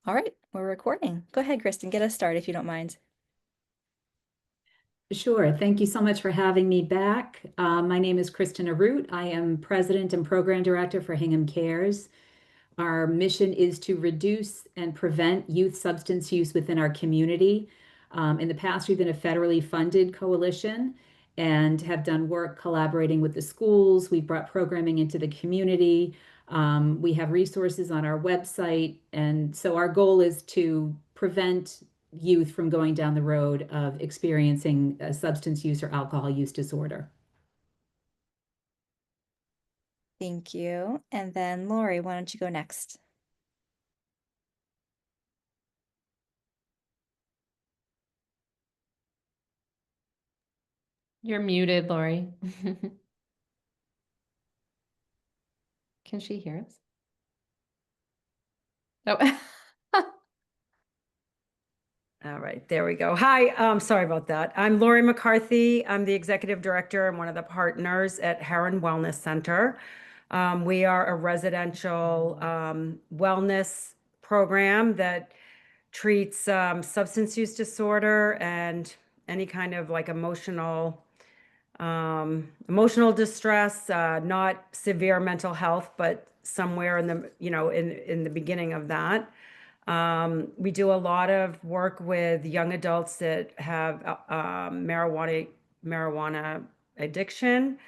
All right, we're recording. Go ahead, Kristen, get us started if you don't mind. Sure. Thank you so much for having me back. My name is Kristen Arute. I am President and Program Director for Hingham Cares. Our mission is to reduce and prevent youth substance use within our community. In the past, we've been a federally funded coalition and have done work collaborating with the schools. We've brought programming into the community. We have resources on our website. And so our goal is to prevent youth from going down the road of experiencing a substance use or alcohol use disorder. Thank you. And then Lori, why don't you go next? You're muted, Lori. Can she hear us? Oh. All right, there we go. Hi, sorry about that. I'm Lori McCarthy. I'm the executive director and one of the partners at Herren Wellness Center. We are a residential wellness program that treats substance use disorder and any kind of like emotional distress, not severe mental health, but somewhere in the, in the beginning of that. We do a lot of work with young adults that have marijuana addiction.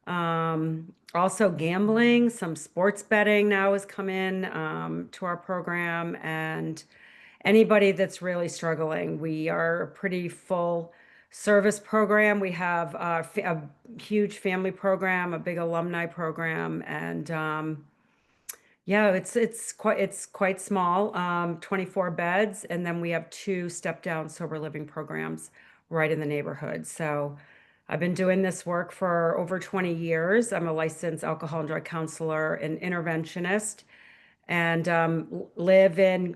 Also gambling, some sports betting now has come in to our program, and anybody that's really struggling. We are a pretty full service program. We have a huge family program, a big alumni program, and yeah, it's quite small, 24 beds, and then we have 2 step-down sober living programs right in the neighborhood. So I've been doing this work for over 20 years. I'm a licensed alcohol and drug counselor and interventionist, and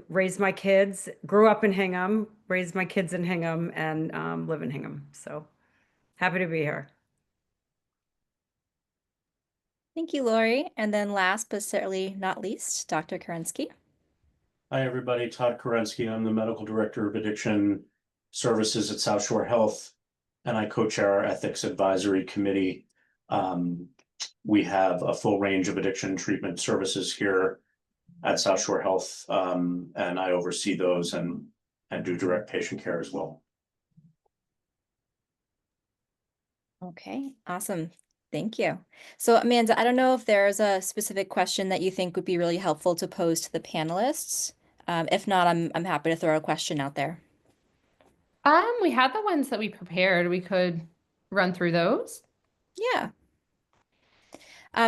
raised my kids, grew up in Hingham, raised my kids in Hingham, and live in Hingham. So happy to be here. Thank you, Lori. And then last but certainly not least, Dr. Kerensky. Hi, everybody. Todd Kerensky. I'm the Medical Director of Addiction Services at South Shore Health, and I co-chair our Ethics Advisory Committee. We have a full range of addiction treatment services here at South Shore Health, and I oversee those and do direct patient care as well. Okay, awesome. Thank you. So Amanda, I don't know if there's a specific question that you think would be really helpful to pose to the panelists. If not, I'm happy to throw a question out there. We had the ones that we prepared. We could run through those. Yeah.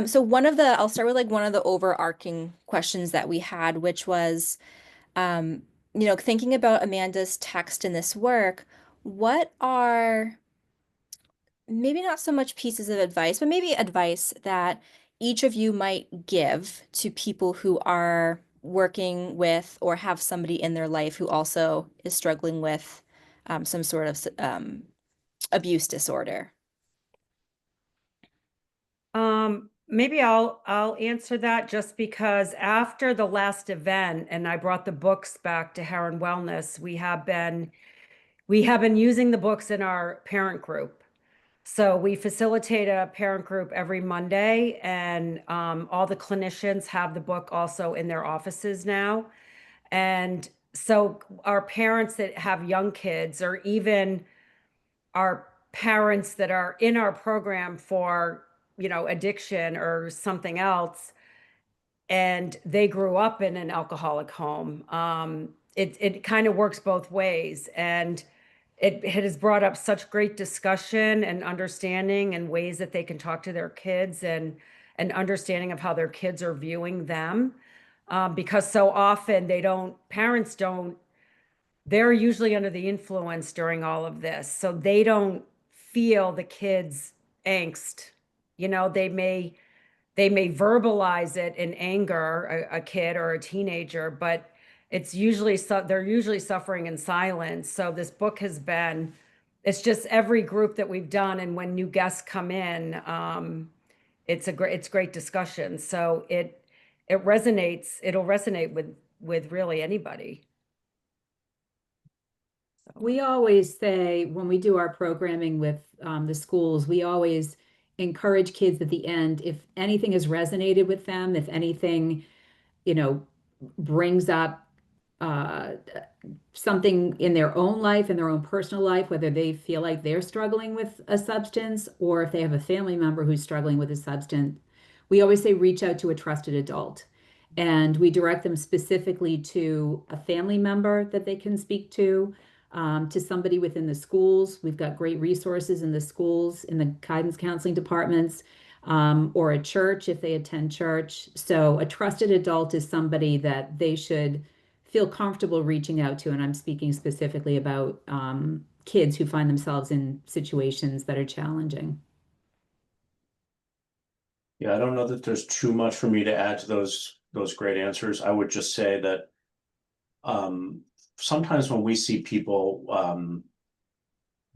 So I'll start with like one of the overarching questions that we had, which was, thinking about Amanda's text in this work, what are maybe not so much pieces of advice, but maybe advice that each of you might give to people who are working with or have somebody in their life who also is struggling with some sort of abuse disorder? Maybe I'll answer that, just because after the last event and I brought the books back to Herren Wellness, we have been using the books in our parent group. So we facilitate a parent group every Monday, and all the clinicians have the book also in their offices now. And so our parents that have young kids, or even our parents that are in our program for, addiction or something else, and they grew up in an alcoholic home, it kind of works both ways. And it has brought up such great discussion and understanding and ways that they can talk to their kids, and an understanding of how their kids are viewing them. Because so often parents don't, they're usually under the influence during all of this. So they don't feel the kids' angst. They may verbalize it in anger, a kid or a teenager, but they're usually suffering in silence. So this book it's just every group that we've done, and when new guests come in, it's great discussion. So it'll resonate with with really anybody. So, We always say when we do our programming with the schools, we always encourage kids at the end, if anything has resonated with them, if anything, you know, brings up uh, something in their own life, in their own personal life, whether they feel like they're struggling with a substance or if they have a family member who's struggling with a substance, we always say reach out to a trusted adult. And we direct them specifically to a family member that they can speak to somebody within the schools. We've got great resources in the schools, in the guidance counseling departments, or a church if they attend church. So a trusted adult is somebody that they should feel comfortable reaching out to. And I'm speaking specifically about kids who find themselves in situations that are challenging. Yeah, I don't know that there's too much for me to add to those great answers. I would just say that sometimes when we see people,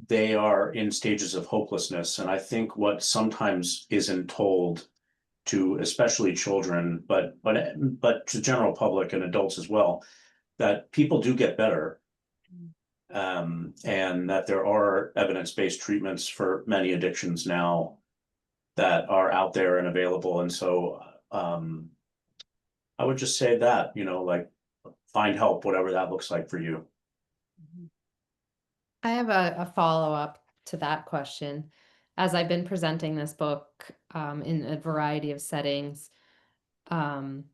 they are in stages of hopelessness. And I think what sometimes isn't told to especially children, but to general public and adults as well, that people do get better. And that there are evidence-based treatments for many addictions now that are out there and available. And so I would just say that, like find help, whatever that looks like for you. I have a follow-up to that question. As I've been presenting this book in a variety of settings, um,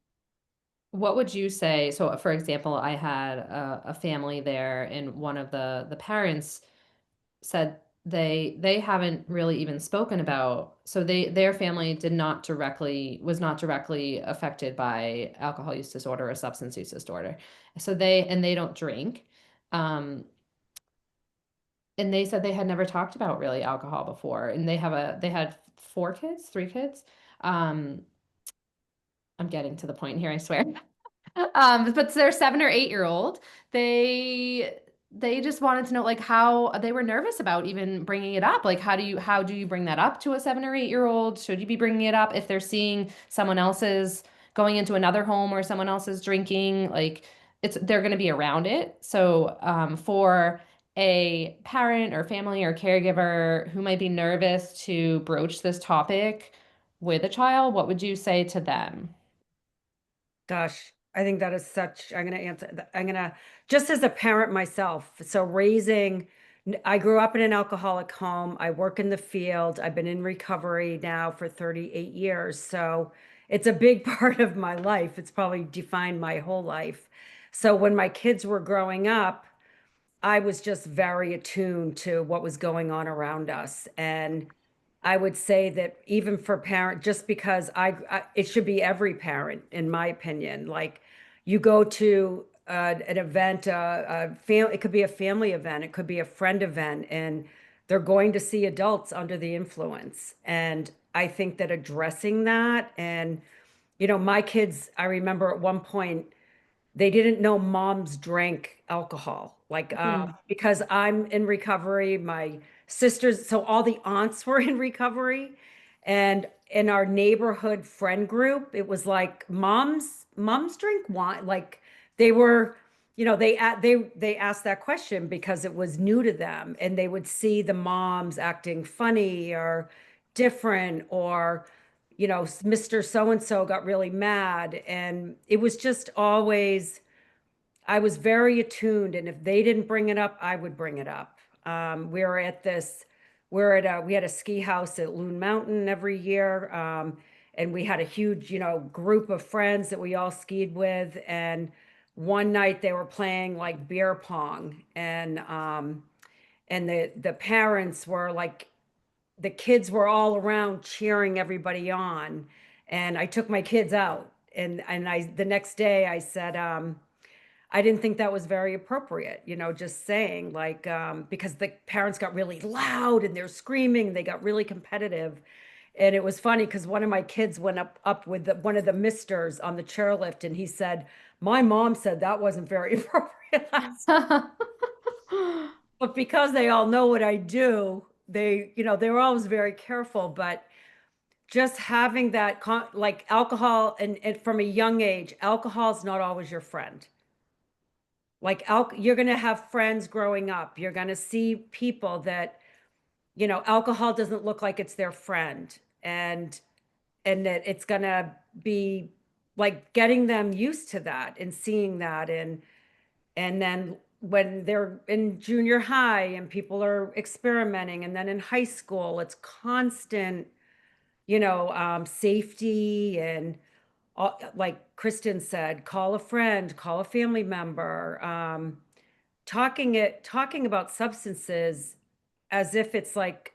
what would you say? So, for example, I had a family there, and one of the parents said they haven't really even spoken about, so their family was not directly affected by alcohol use disorder or substance use disorder. So they don't drink. Um, and they said they had never talked about really alcohol before, and they had three kids. Um, I'm getting to the point here, I swear. But their 7 or 8 year old, they just wanted to know like how they were nervous about even bringing it up. Like, how do you bring that up to a 7 or 8 year old? Should you be bringing it up if they're seeing someone else's going into another home or someone else's drinking? Like, they're going to be around it. So, for a parent or family or caregiver who might be nervous to broach this topic with a child, what would you say to them? gosh, I think that is such, I'm going to answer, I'm going to, just as a parent myself, so I grew up in an alcoholic home. I work in the field. I've been in recovery now for 38 years. So it's a big part of my life. It's probably defined my whole life. So when my kids were growing up, I was just very attuned to what was going on around us. And I would say that even for parent, just because it should be every parent, in my opinion. Like, you go to an event, it could be a family event, it could be a friend event, and they're going to see adults under the influence. And I think that addressing that, and my kids, I remember at one point they didn't know moms drank alcohol, like because I'm in recovery, my sisters, so all the aunts were in recovery, and in our neighborhood friend group it was like moms drink wine, like they were, they asked that question because it was new to them, and they would see the moms acting funny or different, or Mr. So and so got really mad. And it was just always, I was very attuned. And if they didn't bring it up, I would bring it up. We were at this, we had a ski house at Loon Mountain every year. And we had a huge, group of friends that we all skied with. And one night they were playing like beer pong, and the parents were like, the kids were all around cheering everybody on. And I took my kids out, and the next day I said, I didn't think that was very appropriate, just saying, like, because the parents got really loud and they're screaming, they got really competitive. And it was funny because one of my kids went up with one of the misters on the chairlift, and he said, my mom said that wasn't very appropriate last night. But because they all know what I do, they were always very careful. But just having that like alcohol and from a young age, alcohol is not always your friend. Like you're going to have friends growing up. You're going to see people that, you know, alcohol doesn't look like it's their friend, and that it's going to be like getting them used to that and seeing that. And then when they're in junior high and people are experimenting, and then in high school, it's constant, you know, safety and like Kristen said, call a friend, call a family member, talking about substances as if it's like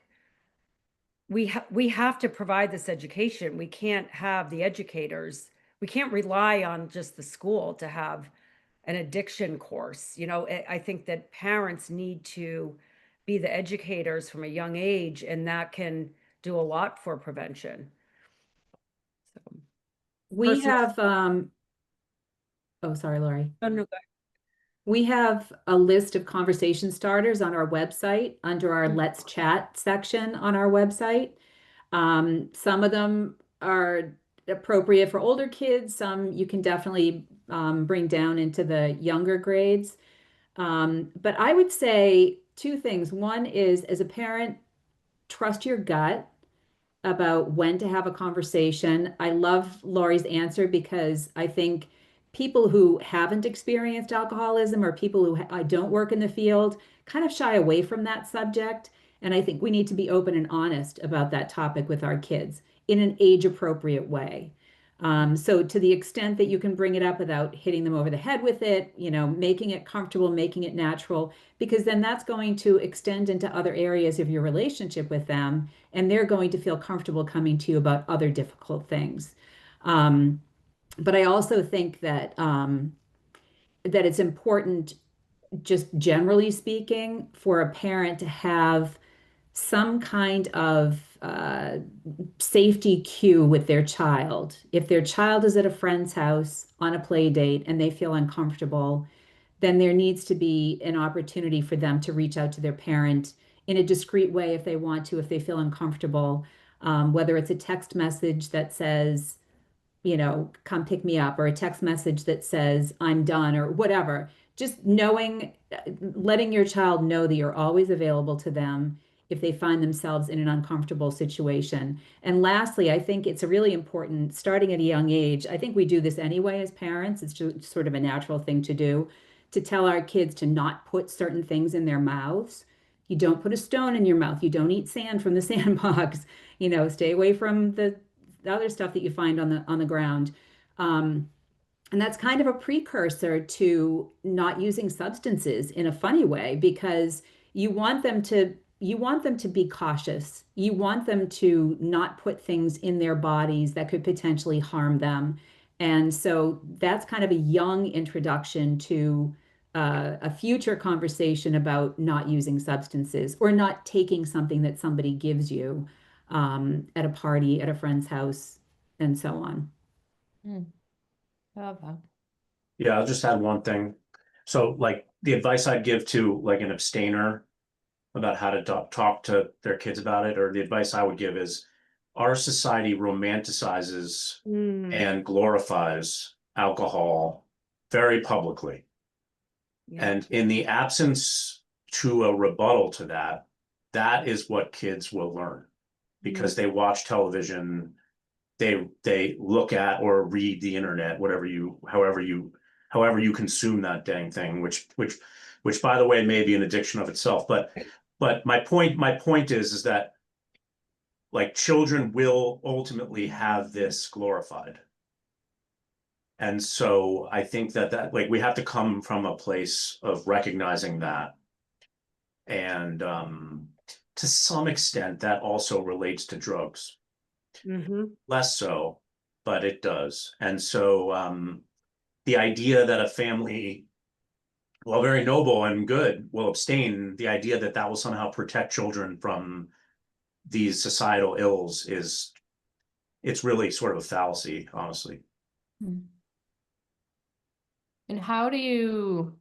we have to provide this education. We can't have the educators. We can't rely on just the school to have an addiction course. You know, I think that parents need to be the educators from a young age, and that can do a lot for prevention. So, We personal. have, oh, sorry, Lori. Oh, no, We have a list of conversation starters on our website under our Let's Chat section on our website. Some of them are appropriate for older kids. Some you can definitely bring down into the younger grades. But I would say two things. One is, as a parent, trust your gut about when to have a conversation. I love Laurie's answer because I think people who haven't experienced alcoholism or people who don't work in the field kind of shy away from that subject. And I think we need to be open and honest about that topic with our kids in an age appropriate way. So to the extent that you can bring it up without hitting them over the head with it, you know, making it comfortable, making it natural, because then that's going to extend into other areas of your relationship with them, and they're going to feel comfortable coming to you about other difficult things. Um, but I also think that it's important, just generally speaking, for a parent to have some kind of safety cue with their child. If their child is at a friend's house on a play date and they feel uncomfortable, then there needs to be an opportunity for them to reach out to their parent in a discreet way if they want to, if they feel uncomfortable, whether it's a text message that says, you know, come pick me up, or a text message that says, I'm done, or whatever. Just knowing, letting your child know that you're always available to them if they find themselves in an uncomfortable situation. And lastly, I think it's a really important, starting at a young age. I think we do this anyway as parents. It's just sort of a natural thing to do, to tell our kids to not put certain things in their mouths. You don't put a stone in your mouth. You don't eat sand from the sandbox. You know, stay away from the other stuff that you find on the ground. Um, and that's kind of a precursor to not using substances in a funny way, because you want them to be cautious. You want them to not put things in their bodies that could potentially harm them. And so that's kind of a young introduction to a future conversation about not using substances or not taking something that somebody gives you at a party, at a friend's house, and so on. I love that. Yeah, I'll just add one thing. So like the advice I'd give to like an abstainer about how to talk to their kids about it, or the advice I would give is our society romanticizes and glorifies alcohol very publicly. yeah. And in the absence to a rebuttal to that, that is what kids will learn because they watch television, they look at or read the internet, however you consume that dang thing, which by the way may be an addiction of itself. But my point is that like children will ultimately have this glorified. And so I think that like we have to come from a place of recognizing that. And to some extent that also relates to drugs. Less so, but it does. And so the idea that a family, while very noble and good, will abstain, the idea that that will somehow protect children from these societal ills it's really sort of a fallacy, honestly. And because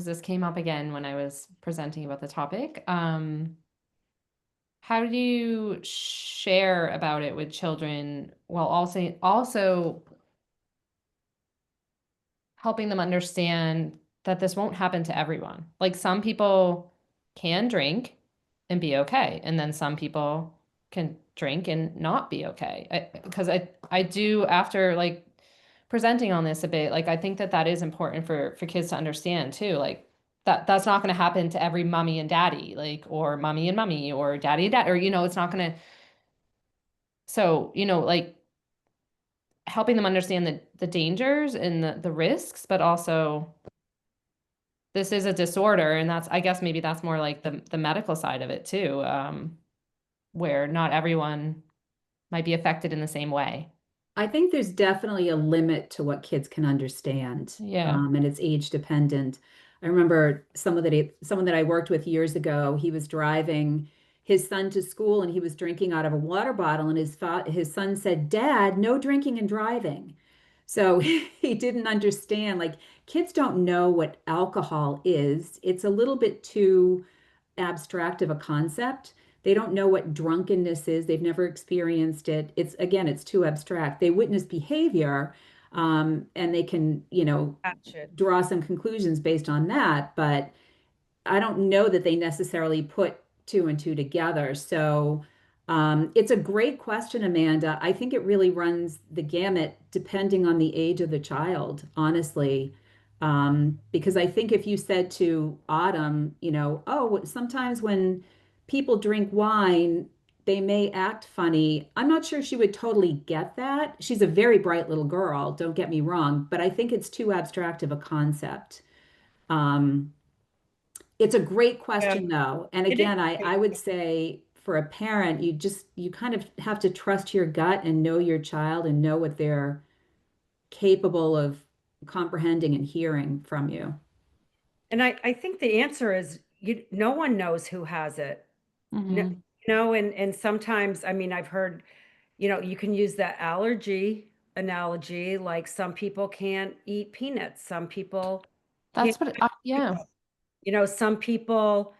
this came up again when I was presenting about the topic, how do you share about it with children while also helping them understand that this won't happen to everyone? Like some people can drink and be okay, and then some people can drink and not be okay. Because I do, after like presenting on this a bit, like I think that that is important for kids to understand too. Like that's not going to happen to every mommy and daddy, like, or mommy and mommy, or daddy and dad, or it's not going to. So like helping them understand the dangers and the risks, but also this is a disorder, and that's, I guess maybe that's more like the medical side of it too, where not everyone might be affected in the same way. I think there's definitely a limit to what kids can understand, Yeah. and it's age dependent. I remember someone that I worked with years ago. He was driving his son to school, and he was drinking out of a water bottle, and his son said, "Dad, no drinking and driving." So he didn't understand. Like kids don't know what alcohol is. It's a little bit too abstract of a concept. They don't know what drunkenness is. They've never experienced it. It's again, it's too abstract. They witness behavior, and they can, Catch it. draw some conclusions based on that. But I don't know that they necessarily put two and two together. So it's a great question, Amanda. I think it really runs the gamut depending on the age of the child, honestly. Because I think if you said to Autumn, oh, sometimes when people drink wine, they may act funny. I'm not sure she would totally get that. She's a very bright little girl, don't get me wrong, but I think it's too abstract of a concept. Um, it's a great Yeah, question, though. And it is. again, I would say for a parent, you kind of have to trust your gut and know your child and know what they're capable of comprehending and hearing from you. And I think the answer is no one knows who has it. No, Mm-hmm. and sometimes, I mean, I've heard, you can use the allergy analogy, like some people can't eat peanuts, some people can't, That's what, yeah. some people,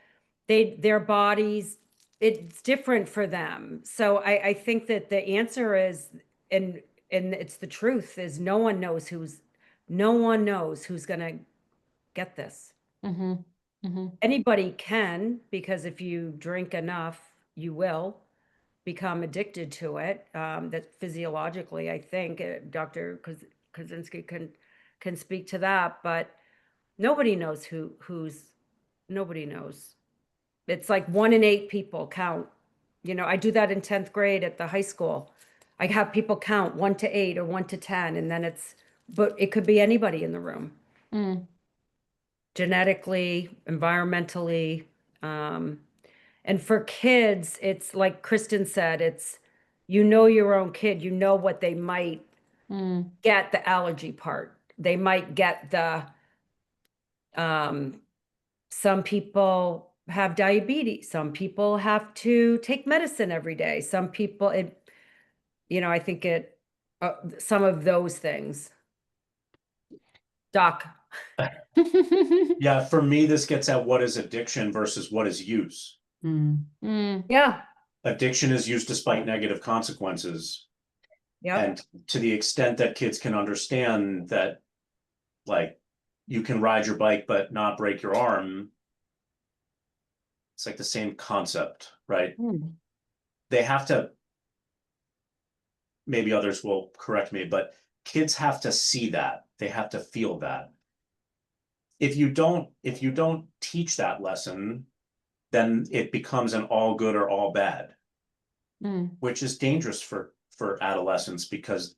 their bodies, it's different for them. So I think that the answer is, and it's the truth, is no one knows who's gonna get this. Mm-hmm. Mm-hmm. Anybody can, because if you drink enough, you will become addicted to it. That physiologically, I think, Dr. Krasinski can speak to that, but nobody knows nobody knows. It's like 1 in 8 people count. I do that in 10th grade at the high school. I have people count 1 to 8 or 1 to 10, and then but it could be anybody in the room, Mm. genetically, environmentally. And for kids, it's like Kristen said, it's, your own kid, what they might Mm. get the allergy part. They might get um, some people have diabetes. Some people have to take medicine every day. Some people, I think some of those things. Doc. Yeah, for me, this gets at what is addiction versus what is use. Mm. Mm. Yeah. Addiction is used despite negative consequences. Yep. And to the extent that kids can understand that, like, you can ride your bike but not break your arm, it's like the same concept, right? Mm. They have to, maybe others will correct me, but kids have to see that. They have to feel that. If you don't teach that lesson, then it becomes an all good or all bad, Mm. which is dangerous for adolescents, because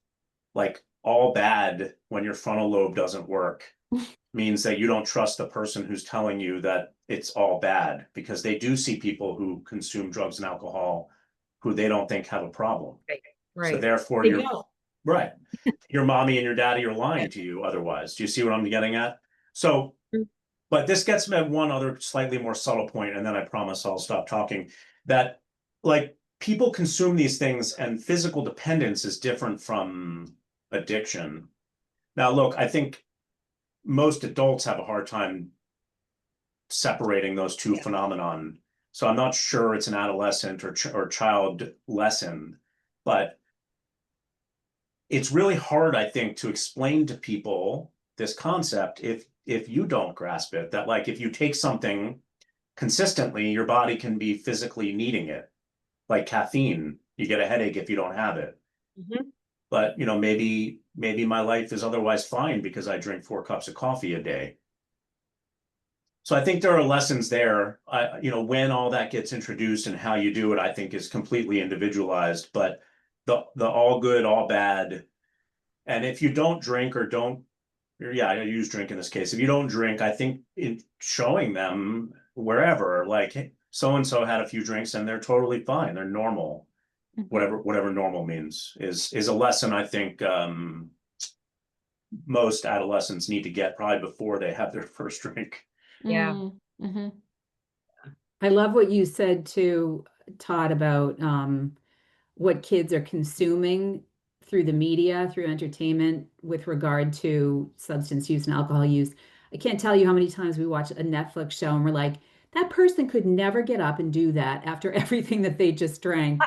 like all bad when your frontal lobe doesn't work means that you don't trust the person who's telling you that it's all bad, because they do see people who consume drugs and alcohol who they don't think have a problem. So Right. therefore They don't. right. Your mommy and your daddy are lying to you otherwise. Do you see what I'm getting at? So, but this gets me at one other slightly more subtle point, and then I promise I'll stop talking, that like people consume these things and physical dependence is different from addiction. Now, look, I think most adults have a hard time separating those two phenomenon. So I'm not sure it's an adolescent or child lesson, but it's really hard, I think, to explain to people this concept if you don't grasp it, that like if you take something consistently, your body can be physically needing it. Like caffeine, you get a headache if you don't have it. Mhm. But maybe my life is otherwise fine because I drink 4 cups of coffee a day. So I think there are lessons there. When all that gets introduced and how you do it, I think is completely individualized. But the all good, all bad, and if you don't drink or don't, yeah, I use drink in this case. If you don't drink, I think in showing them wherever, like hey, so and so had a few drinks and they're totally fine. They're normal. Whatever normal means is a lesson I think most adolescents need to get probably before they have their first drink. Yeah. Mm-hmm. I love what you said to Todd about what kids are consuming through the media, through entertainment with regard to substance use and alcohol use. I can't tell you how many times we watch a Netflix show and we're like, that person could never get up and do that after everything that they just drank.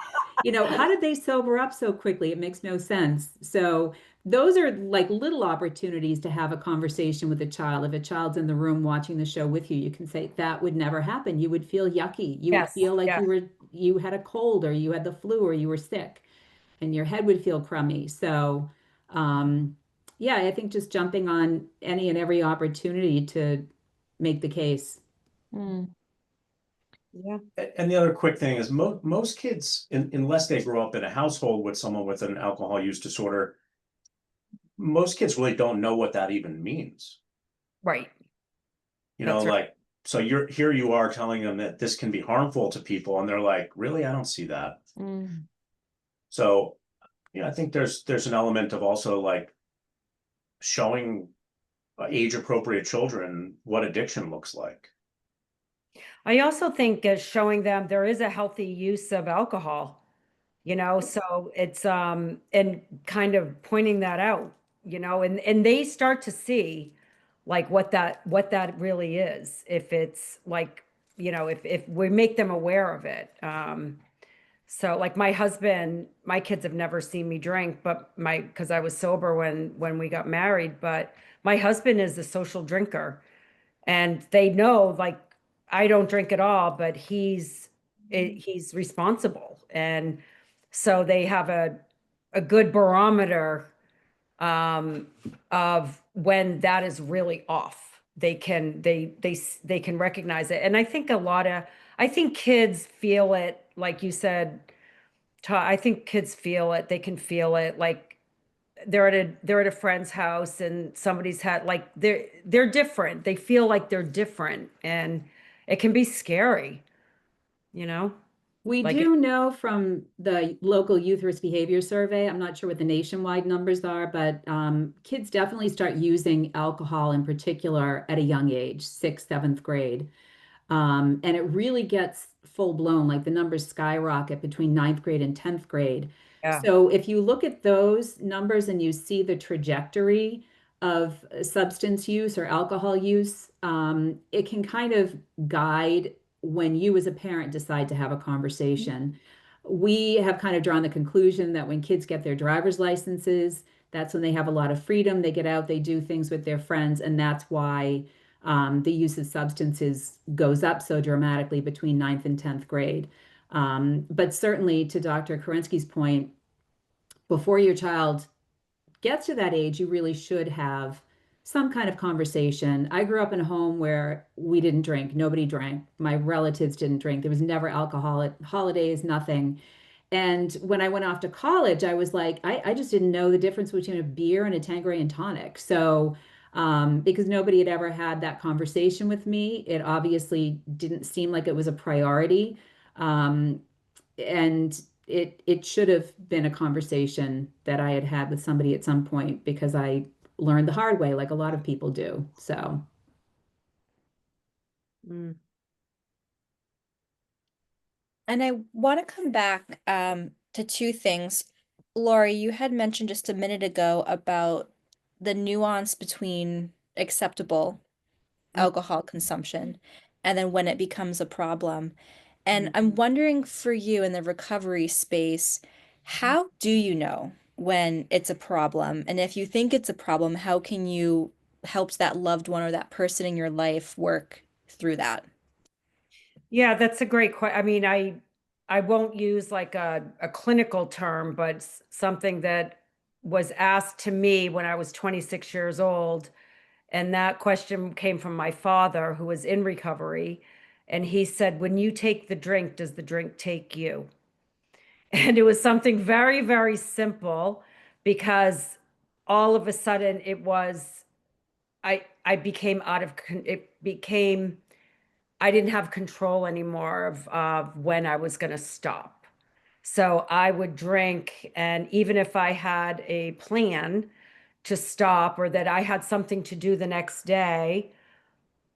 How did they sober up so quickly? It makes no sense. So those are like little opportunities to have a conversation with a child. If a child's in the room watching the show with you, you can say that would never happen. You would feel yucky. You would Yes. feel like Yes. you had a cold or you had the flu or you were sick and your head would feel crummy. So, yeah, I think just jumping on any and every opportunity to make the case. Mm. Yeah. And the other quick thing is most kids, unless they grow up in a household with someone with an alcohol use disorder, most kids really don't know what that even means. Right. That's right. Like, so you are telling them that this can be harmful to people, and they're like, really, I don't see that. Mm. So, I think there's an element of also like showing age appropriate children what addiction looks like. I also think as showing them there is a healthy use of alcohol, so it's and kind of pointing that out, and they start to see like what that really is, if it's like, if we make them aware of it. So like my kids have never seen me drink, but because I was sober when we got married, but my husband is a social drinker, and they know like I don't drink at all, but he's responsible, and so they have a good barometer of when that is really off. They can recognize it, and I think kids feel it, like you said, Todd. I think kids feel it. They can feel it, like they're at a friend's house and somebody's had like they're different. They feel like they're different, and it can be scary, you know? We Like do know from the local youth risk behavior survey, I'm not sure what the nationwide numbers are, but kids definitely start using alcohol in particular at a young age, sixth, seventh grade. And it really gets full blown, like the numbers skyrocket between ninth grade and 10th grade. yeah, So if you look at those numbers and you see the trajectory of substance use or alcohol use, it can kind of guide when you as a parent decide to have a conversation. We have kind of drawn the conclusion that when kids get their driver's licenses, that's when they have a lot of freedom. They get out, they do things with their friends, and that's why the use of substances goes up so dramatically between ninth and 10th grade. But certainly, to Dr. Kerensky's point, before your child gets to that age, you really should have some kind of conversation. I grew up in a home where we didn't drink, nobody drank. My relatives didn't drink. There was never alcohol at holidays, nothing. And when I went off to college, I was like, I just didn't know the difference between a beer and a Tanqueray and tonic. So, because nobody had ever had that conversation with me, it obviously didn't seem like it was a priority. Um, and it should have been a conversation that I had had with somebody at some point because I learned the hard way, like a lot of people do. So, mm, And I want to come back to two things. Lori, you had mentioned just a minute ago about the nuance between acceptable mm, alcohol consumption and then when it becomes a problem. And I'm wondering for you in the recovery space, how do you know when it's a problem? And if you think it's a problem, how can you help that loved one or that person in your life work through that? Yeah, that's a great question. I mean, I won't use like a clinical term, but something that was asked to me when I was 26 years old. And that question came from my father, who was in recovery. And he said, when you take the drink, does the drink take you? And it was something very, very simple because all of a sudden it was, I became it became, I didn't have control anymore of when I was going to stop. So I would drink, and even if I had a plan to stop or that I had something to do the next day,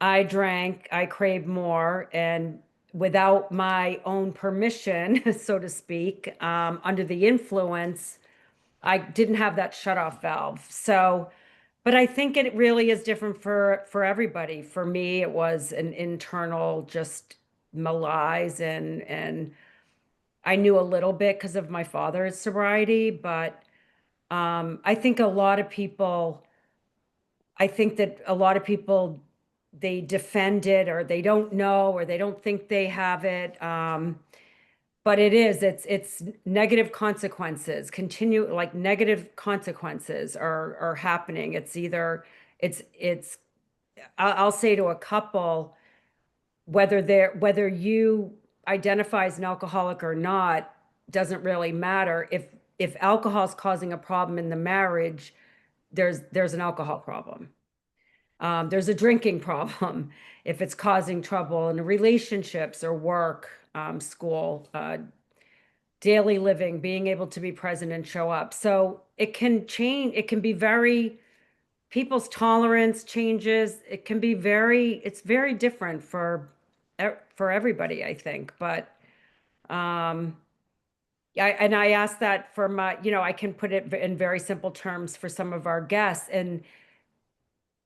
I drank, I craved more, and without my own permission, so to speak, under the influence, I didn't have that shut-off valve. So, but I think it really is different for everybody. For me, it was an internal just malaise, and I knew a little bit because of my father's sobriety, but I think a lot of people, I think that a lot of people, they defend it or they don't know or they don't think they have it. But it's negative consequences, continue like negative consequences are happening. It's either, it's, I'll say to a couple, whether you identify as an alcoholic or not, doesn't really matter. If alcohol is causing a problem in the marriage, there's an alcohol problem. There's a drinking problem if it's causing trouble in relationships or work, school, daily living, being able to be present and show up. So it can change. It can be very, people's tolerance changes. It can be it's very different for everybody, I think. But and I asked that for my, I can put it in very simple terms for some of our guests, and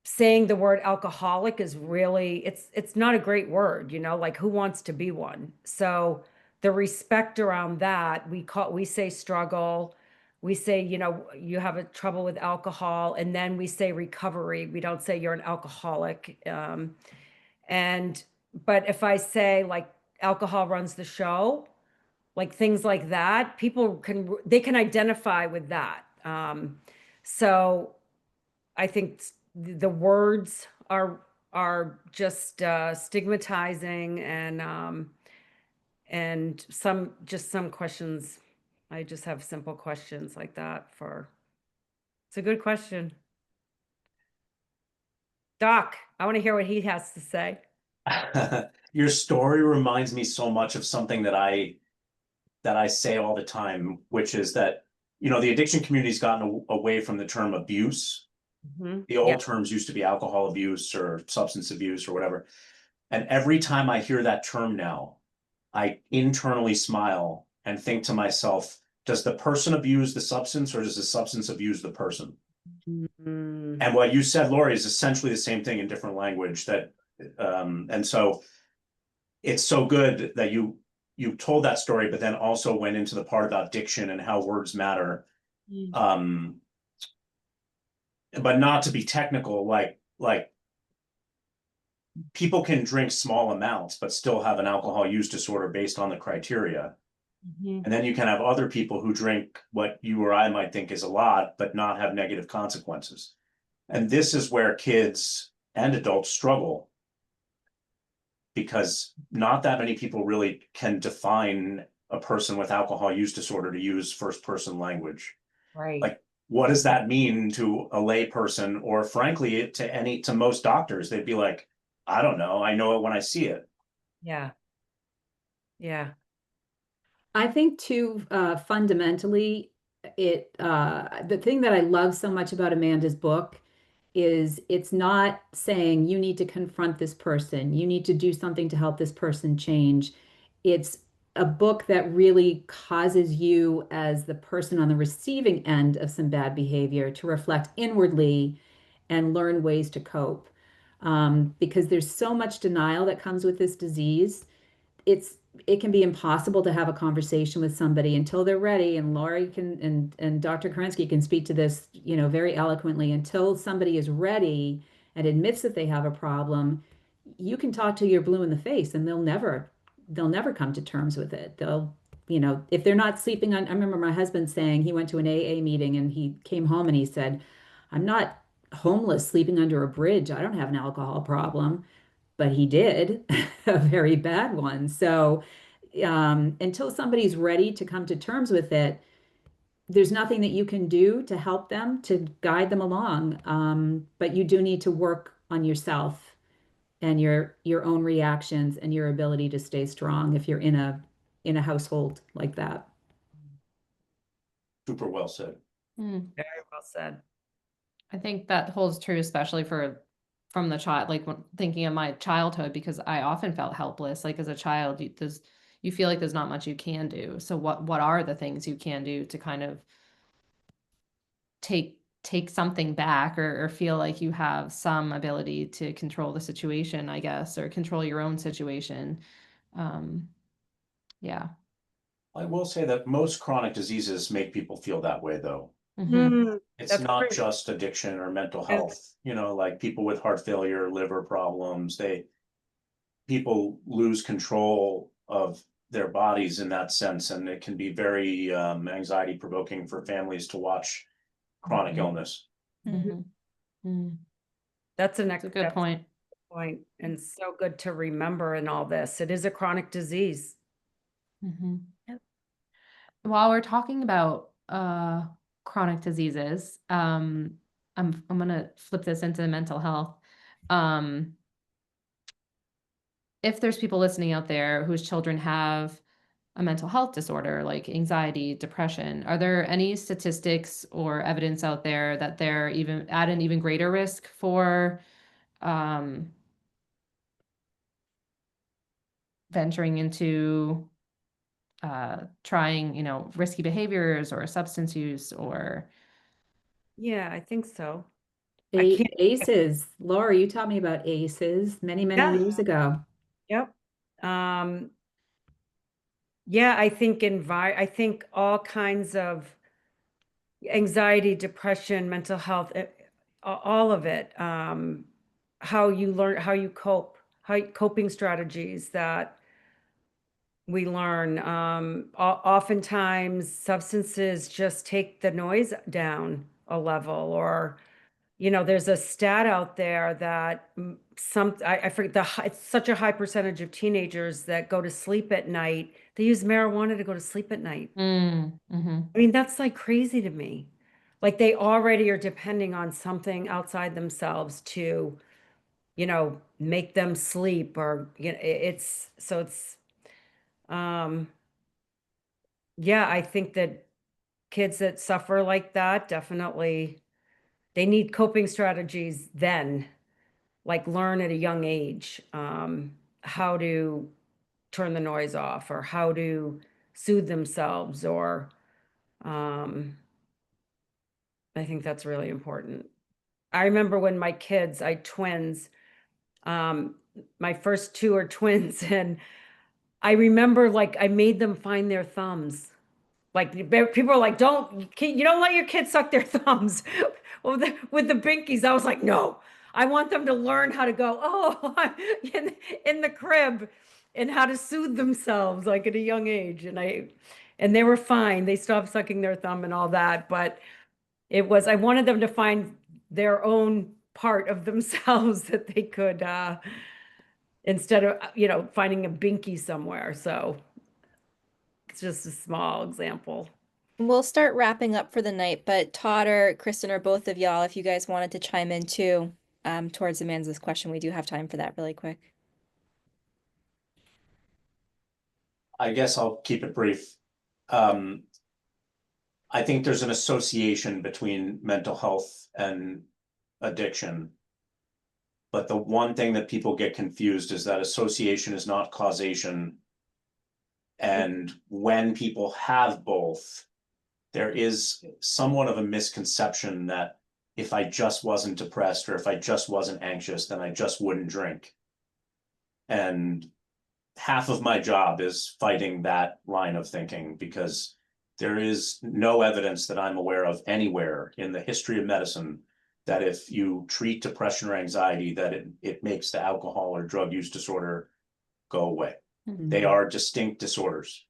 saying the word alcoholic is really, it's not a great word, like who wants to be one? So the respect around that, we say struggle, we say, you have a trouble with alcohol, and then we say recovery. We don't say you're an alcoholic. And but if I say like alcohol runs the show, like things like that, they can identify with that. So I think the words are just stigmatizing, and some questions. I just have simple questions like that for. It's a good question. Doc, I want to hear what he has to say. Your story reminds me so much of something that I say all the time, which is that, the addiction community's gotten away from the term abuse. The Yeah. old terms used to be alcohol abuse or substance abuse or whatever. And every time I hear that term now, I internally smile and think to myself, does the person abuse the substance or does the substance abuse the person? Mm. And what you said, Lori, is essentially the same thing in different language. And so it's so good that you told that story, but then also went into the part about diction and how words matter. Um, but not to be technical, like people can drink small amounts, but still have an alcohol use disorder based on the criteria. And then you can have other people who drink what you or I might think is a lot, but not have negative consequences. And this is where kids and adults struggle, because not that many people really can define a person with alcohol use disorder, to use first person language. Right. Like, what does that mean to a lay person, or frankly, to most doctors? They'd be like, I don't know. I know it when I see it. Yeah. Yeah. I think too, fundamentally, the thing that I love so much about Amanda's book is it's not saying you need to confront this person, you need to do something to help this person change. It's a book that really causes you, as the person on the receiving end of some bad behavior, to reflect inwardly and learn ways to cope. Because there's so much denial that comes with this disease. It's it can be impossible to have a conversation with somebody until they're ready. And Laurie can and Dr. Kerensky can speak to this, you know, very eloquently. Until somebody is ready and admits that they have a problem, you can talk till you're blue in the face, and they'll never come to terms with it. They'll, you know, if they're not sleeping on. I remember my husband saying he went to an AA meeting and he came home and he said, "I'm not homeless sleeping under a bridge. I don't have an alcohol problem." But he did, a very bad one. So until somebody's ready to come to terms with it, there's nothing that you can do to help them, to guide them along. But you do need to work on yourself and your own reactions and your ability to stay strong if you're in a household like that. Super well said. Mm. Very well said. I think that holds true, especially from the child, like when thinking of my childhood, because I often felt helpless. Like as a child, you feel like there's not much you can do. So what are the things you can do to kind of take something back, or feel like you have some ability to control the situation, I guess, or control your own situation. Yeah. I will say that most chronic diseases make people feel that way, though. Mhm. It's That's not true. just addiction or mental Yeah. health, you know, like people with heart failure, liver problems, people lose control of their bodies in that sense, and it can be very anxiety provoking for families to watch chronic illness. Mhm. Mm. That's an That's a good point. point, and so good to remember in all this. It is a chronic disease. Mhm. Yep. While we're talking about chronic diseases, I'm gonna flip this into mental health. Um, if there's people listening out there whose children have a mental health disorder like anxiety, depression, are there any statistics or evidence out there that they're even at an even greater risk for um, venturing into trying, risky behaviors or substance use or Yeah, I think so. I can't. ACEs. Laura, you taught me about ACEs many, many Yeah. years ago. Yep. Yeah, I think all kinds of anxiety, depression, mental health, all of it. How you learn, how you cope, coping strategies that we learn. Oftentimes substances just take the noise down a level, or there's a stat out there that I forget it's such a high percentage of teenagers that go to sleep at night. They use marijuana to go to sleep at night. mhm. I mean, that's like crazy to me. Like they already are depending on something outside themselves to, make them sleep, or, um, yeah, I think that kids that suffer like that definitely, they need coping strategies then, like learn at a young age, how to turn the noise off, or how to soothe themselves, or, um, I think that's really important. I remember when I had twins, um, my first two are twins, and I remember like I made them find their thumbs. Like people are like, you don't let your kids suck their thumbs. Well, with the binkies, I was like, no, I want them to learn how to go, oh, in the crib, and how to soothe themselves like at a young age. And they were fine. They stopped sucking their thumb and all that. But I wanted them to find their own part of themselves that they could, instead of, finding a binky somewhere. So it's just a small example. We'll start wrapping up for the night, but Todd or Kristen or both of y'all, if you guys wanted to chime in too, towards Amanda's question, we do have time for that really quick. I guess I'll keep it brief. I think there's an association between mental health and addiction. But the one thing that people get confused is that association is not causation. And when people have both, there is somewhat of a misconception that if I just wasn't depressed or if I just wasn't anxious, then I just wouldn't drink. And half of my job is fighting that line of thinking, because there is no evidence that I'm aware of anywhere in the history of medicine that if you treat depression or anxiety, that it makes the alcohol or drug use disorder go away. They are distinct disorders.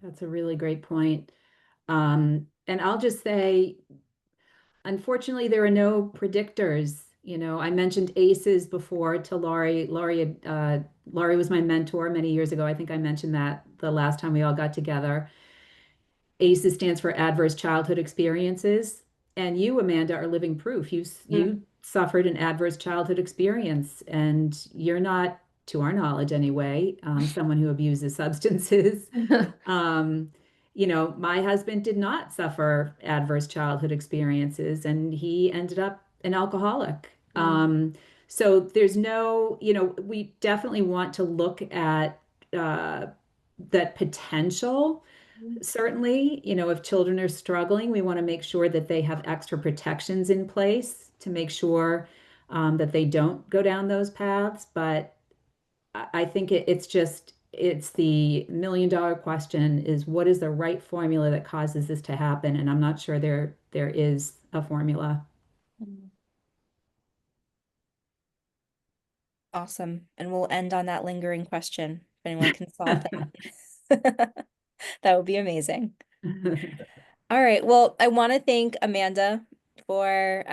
That's a really great point. And I'll just say, unfortunately, there are no predictors. You know, I mentioned ACEs before to Laurie. Laurie was my mentor many years ago. I think I mentioned that the last time we all got together. ACEs stands for Adverse Childhood Experiences. And you, Amanda, are living proof. You suffered an adverse childhood experience, and you're not, to our knowledge anyway, someone who abuses substances. You know, my husband did not suffer adverse childhood experiences, and he ended up an alcoholic. So there's no, you know, we definitely want to look at that potential. Certainly, you know, if children are struggling, we want to make sure that they have extra protections in place to make sure that they don't go down those paths. But I think it's the million-dollar question is, what is the right formula that causes this to happen? And I'm not sure there is a formula. Awesome. And we'll end on that lingering question. If anyone can solve that, that would be amazing. All right. Well, I want to thank Amanda for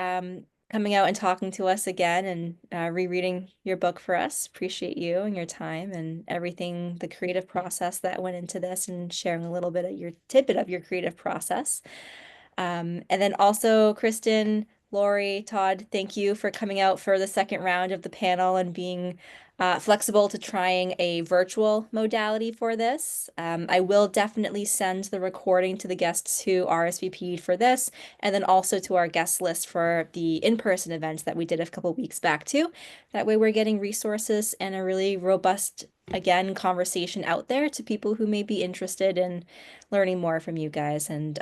coming out and talking to us again and rereading your book for us. Appreciate you and your time and everything, the creative process that went into this, and sharing a little bit of your tidbit of your creative process. And then also, Kristen, Lori, Todd, thank you for coming out for the second round of the panel and being flexible to trying a virtual modality for this. I will definitely send the recording to the guests who RSVP'd for this, and then also to our guest list for the in-person events that we did a couple weeks back too. That way we're getting resources and a really robust, again, conversation out there to people who may be interested in learning more from you guys. And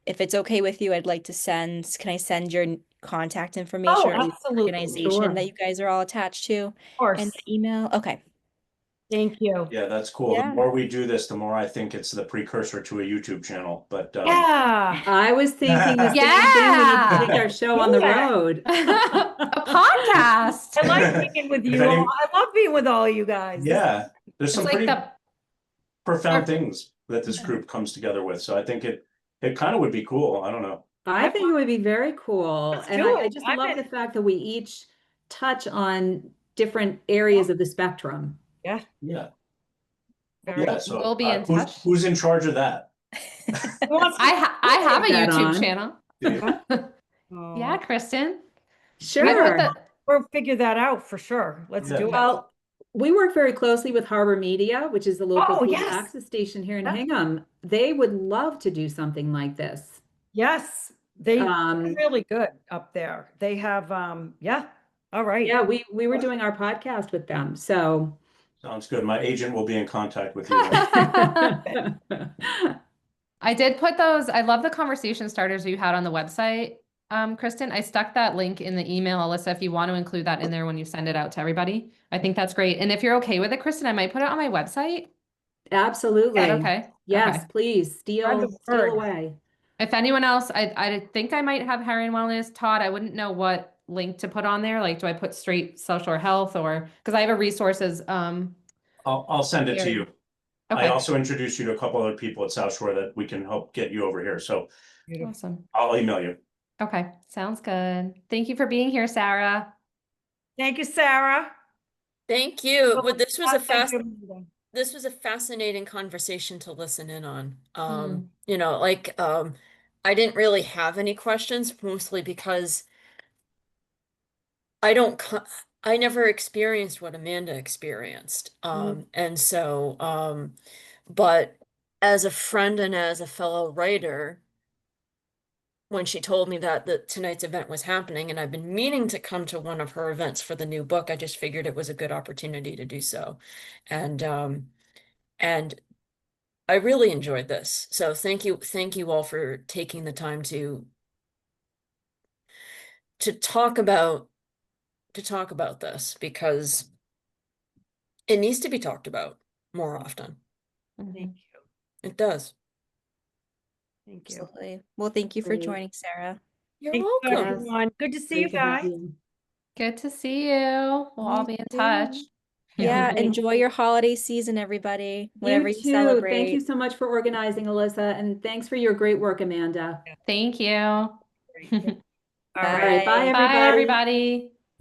if it's okay with you, I'd like to can I send your contact information Oh, or the absolutely. organization Sure. that you guys are all attached to Of course. and the email? Okay. Thank you. Yeah, that's cool. Yeah. The more we do this, the more I think it's the precursor to a YouTube channel. But Yeah. I was thinking the same thing. We need to take our show on the Yeah. road. A podcast. I like being with If you. any- I love being with all you guys. yeah, there's It's some like pretty the profound things that this group comes together with. So I think it kind of would be cool. I don't know. I think it would be very cool. Let's And do I it. just I'm love in. the fact that we each touch on different areas of the spectrum. Yeah. Yeah. Very Yeah. So We'll be in who's touch. who's in charge of that? Who wants to- I have a take that YouTube on. channel. Oh, Yeah, Kristen. I Sure. put we'll figure that out for sure. Let's Yeah. do it. Well, we work very closely with Harbor Media, which is the local Oh, public yes. access station here in Yeah. Hingham. They would love to do something like this. Yes, they're Um, really good up there. They have, yeah. All right. yeah, we were doing our podcast with them. So Sounds good. My agent will be in contact with you. I did put those. I love the conversation starters you had on the website, Kristen. I stuck that link in the email, Alyssa, if you want to include that in there when you send it out to everybody. I think that's great. And if you're okay with it, Kristen, I might put it on my website. Absolutely. Okay. Yes, Okay. please Spread the steal word. away. If anyone else, I think I might have Herren Wellness. Todd, I wouldn't know what link to put on there. Like, do I put straight South Shore Health, or because I have a resources I'll send it to Very- you. Okay. I also introduced you to a couple other people at South Shore that we can help get you over here. So Beautiful. Awesome. I'll email you. Okay, sounds good. Thank you for being here, Sarah. Thank you, Sarah. Thank you. Well, Well, thank you, Amanda. this was a fascinating conversation to listen in on. Mm. You know, like I didn't really have any questions, mostly because I never experienced what Amanda experienced. And so but as a friend and as a fellow writer, when she told me that tonight's event was happening, and I've been meaning to come to one of her events for the new book, I just figured it was a good opportunity to do so. And I really enjoyed this. So thank you all for taking the time to talk about to talk about this because it needs to be talked about more often. Mhm. Thank you. It does. Thank you. Absolutely. Well, thank you for Great. joining, Sarah. You're Thank you, welcome. Yes. everyone. Good to see you Great to have guys. you. Good to see you. We'll all You be in too. touch. Yeah, Right. enjoy your holiday season, everybody. Whatever You you too. celebrate. Thank you so much for organizing, Alyssa, and thanks for your great work, Amanda. Thank you. All All right. right, bye, Bye. Bye, everybody. everybody.